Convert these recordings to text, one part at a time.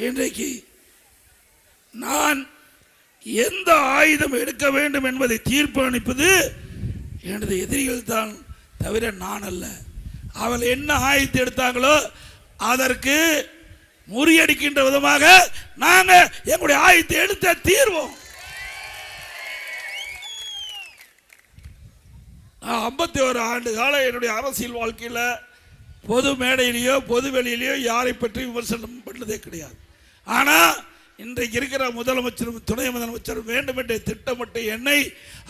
இன்றைக்கு நான் எந்த ஆயுதம் எடுக்க வேண்டும் என்பதை தீர்ப்பளிப்பது எனது எதிரிகள் தான் தவிர நான் அல்ல. அவள் என்ன ஆயுதத்தை எடுத்தாங்களோ அதற்கு முறியடிக்கின்ற விதமாக நாங்கள் எங்களுடைய ஆயுதத்தை எடுத்த தீர்வோம். 51 ஆண்டு கால என்னுடைய அரசியல் வாழ்க்கையில் பொது மேடையிலேயோ பொது வெளியிலேயோ யாரை பற்றி விமர்சனம் பண்ணதே கிடையாது. ஆனால் இன்றைக்கு இருக்கிற முதலமைச்சரும் துணை முதலமைச்சரும் வேண்டுமென்றே திட்டமிட்டு என்னை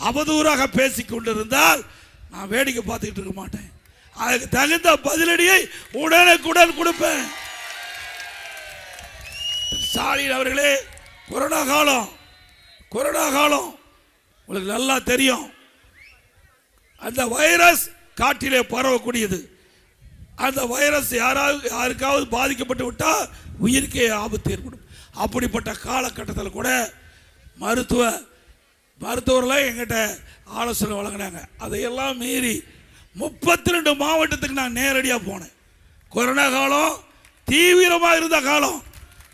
அவதூறாக பேசிக் கொண்டிருந்தால் நான் வேடிக்கை பார்த்துக்கிட்டு இருக்க மாட்டேன். அதுக்கு தகுந்த பதிலடியை உடனுக்குடன் கொடுப்பேன். ஸ்டாலின் அவர்களே, கொரோனா காலம் உங்களுக்கு நல்லா தெரியும். அந்த வைரஸ் காற்றிலே பரவக்கூடியது. அந்த வைரஸ் யாருக்காவது பாதிக்கப்பட்டு விட்டால் உயிருக்கே ஆபத்து ஏற்படும். அப்படிப்பட்ட காலகட்டத்தில் கூட மருத்துவர்கள் எங்கிட்ட ஆலோசனை வழங்கினாங்க. அதையெல்லாம் மீறி 32 மாவட்டத்துக்கு நான் நேரடியாக போனேன். கொரோனா காலம் தீவிரமாக இருந்த காலம்.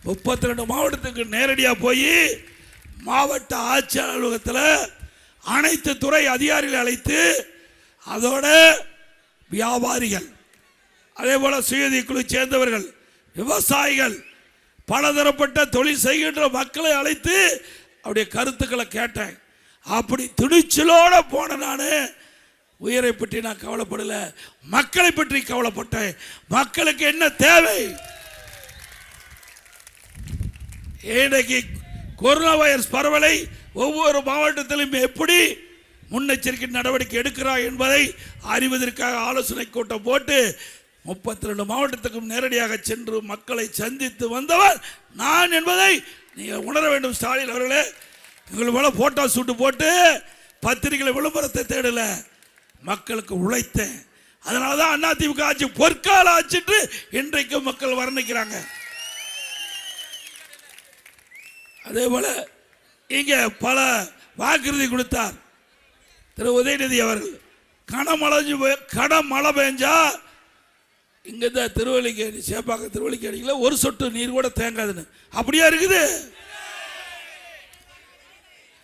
32 மாவட்டத்துக்கு நேரடியாக போய் மாவட்ட ஆட்சியர் அலுவலகத்தில் அனைத்து துறை அதிகாரிகளை அழைத்து அதோட வியாபாரிகள், அதே போல சுயதி குழு சேர்ந்தவர்கள், விவசாயிகள், பலதரப்பட்ட தொழில் செய்கின்ற மக்களை அழைத்து அவருடைய கருத்துக்களை கேட்டேன். அப்படி துணிச்சலோட போன நான் உயிரை பற்றி நான் கவலைப்படல, மக்களை பற்றி கவலைப்பட்டேன். மக்களுக்கு என்ன தேவை? இன்றைக்கு கொரோனா வைரஸ் பரவலை ஒவ்வொரு மாவட்டத்திலும் எப்படி முன்னெச்சரிக்கை நடவடிக்கை எடுக்கிறார் என்பதை அறிவதற்காக ஆலோசனை கூட்டம் போட்டு 32 மாவட்டத்துக்கும் நேரடியாக சென்று மக்களை சந்தித்து வந்தவர் நான் என்பதை நீங்கள் உணர வேண்டும். ஸ்டாலின் அவர்களே, எங்களுக்கு போல போட்டோ சூட்டு போட்டு பத்திரிகை விளம்பரத்தை தேடல, மக்களுக்கு உழைத்தேன். அதனால தான் அதிமுக ஆட்சி பொற்கால ஆட்சிட்டு இன்றைக்கு மக்கள் வர்ணிக்கிறாங்க. அதே போல இங்கே பல வாக்குறுதி கொடுத்தார் திரு உதயநிதி அவர்கள். கனமழை பெஞ்சா இங்க திருவள்ளிக்கேணி சேப்பாக்க திருவள்ளிக்கேணியில் ஒரு சொட்டு நீர் கூட தேங்காதுன்னு அப்படியா இருக்குது?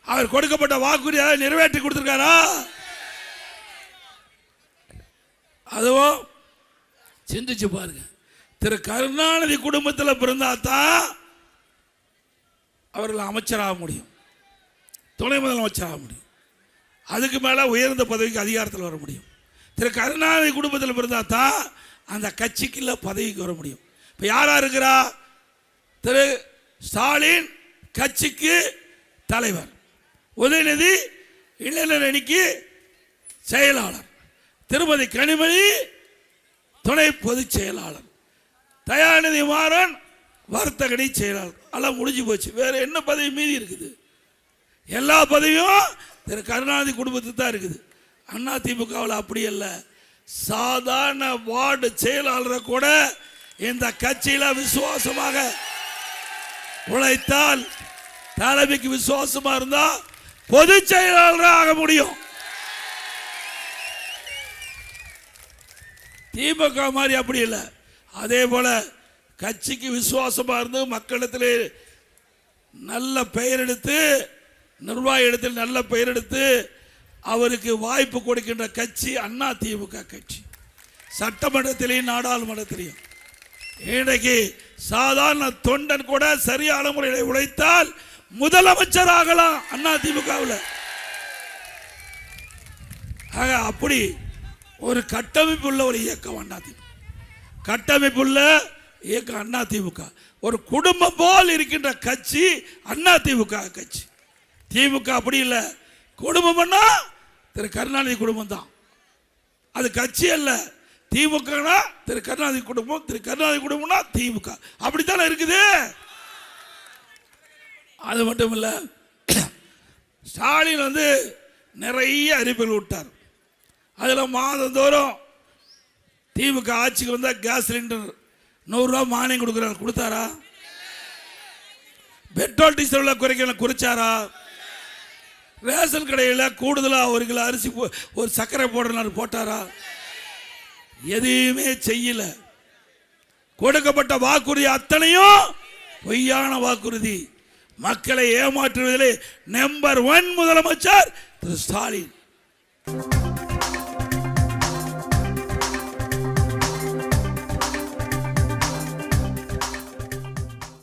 அவர் கொடுக்கப்பட்ட வாக்குறுதியை நிறைவேற்றி கொடுத்திருக்காரா? அதுவும் சிந்திச்சு பாருங்க. திரு கருணாநிதி குடும்பத்தில் பிறந்தாதான் அவர்கள் அமைச்சராக முடியும், துணை முதலமைச்சராக முடியும், அதுக்கு மேலே உயர்ந்த பதவிக்கு அதிகாரத்தில் வர முடியும். திரு கருணாநிதி குடும்பத்தில் பிறந்தால் தான் அந்த கட்சிக்குள்ள பதவிக்கு வர முடியும். இப்போ யாரா இருக்கிறா? திரு ஸ்டாலின் கட்சிக்கு தலைவர், உதயநிதி இளைஞர் அணிக்கு செயலாளர், திருமதி கனிமொழி துணை பொதுச் செயலாளர், தயாநிதி மாறன் வர்த்தக அணி செயலாளர். எல்லாம் முடிஞ்சு போச்சு. வேற என்ன பதவி மீதி இருக்குது? எல்லா பதவியும் திரு கருணாநிதி குடும்பத்துக்கு தான் இருக்குது. அதிமுகவில் அப்படி அல்ல. சாதாரண வார்டு செயலாளரை கூட இந்த கட்சியில விசுவாசமாக உழைத்தால், தலைமைக்கு விசுவாசமா இருந்தா பொதுச் செயலாளராக ஆக முடியும். திமுக மாதிரி அப்படி இல்லை. அதே போல கட்சிக்கு விசுவாசமா இருந்து மக்களிடத்திலே நல்ல பெயர் எடுத்து, நிர்வாக இடத்தில் நல்ல பெயர் எடுத்து அவருக்கு வாய்ப்பு கொடுக்கின்ற கட்சி அதிமுக கட்சி. சட்டமன்றத்திலையும் நாடாளுமன்றத்திலையும் இன்றைக்கு சாதாரண தொண்டன் கூட சரியான முறையில் உழைத்தால் முதலமைச்சர் ஆகலாம் அதிமுகவில். அப்படி ஒரு கட்டமைப்புள்ள ஒரு இயக்கம் அதிமுக. கட்டமைப்புள்ள இயக்கம் அதிமுக. ஒரு குடும்பம் போல் இருக்கின்ற கட்சி அதிமுக கட்சி. திமுக அப்படி இல்லை. குடும்பம்னா திரு கருணாநிதி குடும்பம் தான், அது கட்சி அல்ல. திமுகனா திரு கருணாநிதி குடும்பம், திரு கருணாநிதி குடும்பம்னா திமுக. அப்படித்தானே இருக்குது. அது மட்டும் இல்லை, ஸ்டாலின் நிறைய அறிவிப்புகள் விட்டார். அதில் மாதந்தோறும் திமுக ஆட்சிக்கு வந்தால் கேஸ் சிலிண்டர் 100 ரூபா மானியம் கொடுக்குறாரு. கொடுத்தாரா? Petrol diesel குறைச்சாரா? ரேஷன் கடையில் கூடுதலாக 1 கிலோ அரிசி ஒரு சர்க்கரை போடுறாரு, போட்டாரா? எதையுமே செய்யல. கொடுக்கப்பட்ட வாக்குறுதி அத்தனையும் பொய்யான வாக்குறுதி, மக்களை ஏமாற்றுவதிலே நம்பர் 1 முதலமைச்சர் திரு ஸ்டாலின்.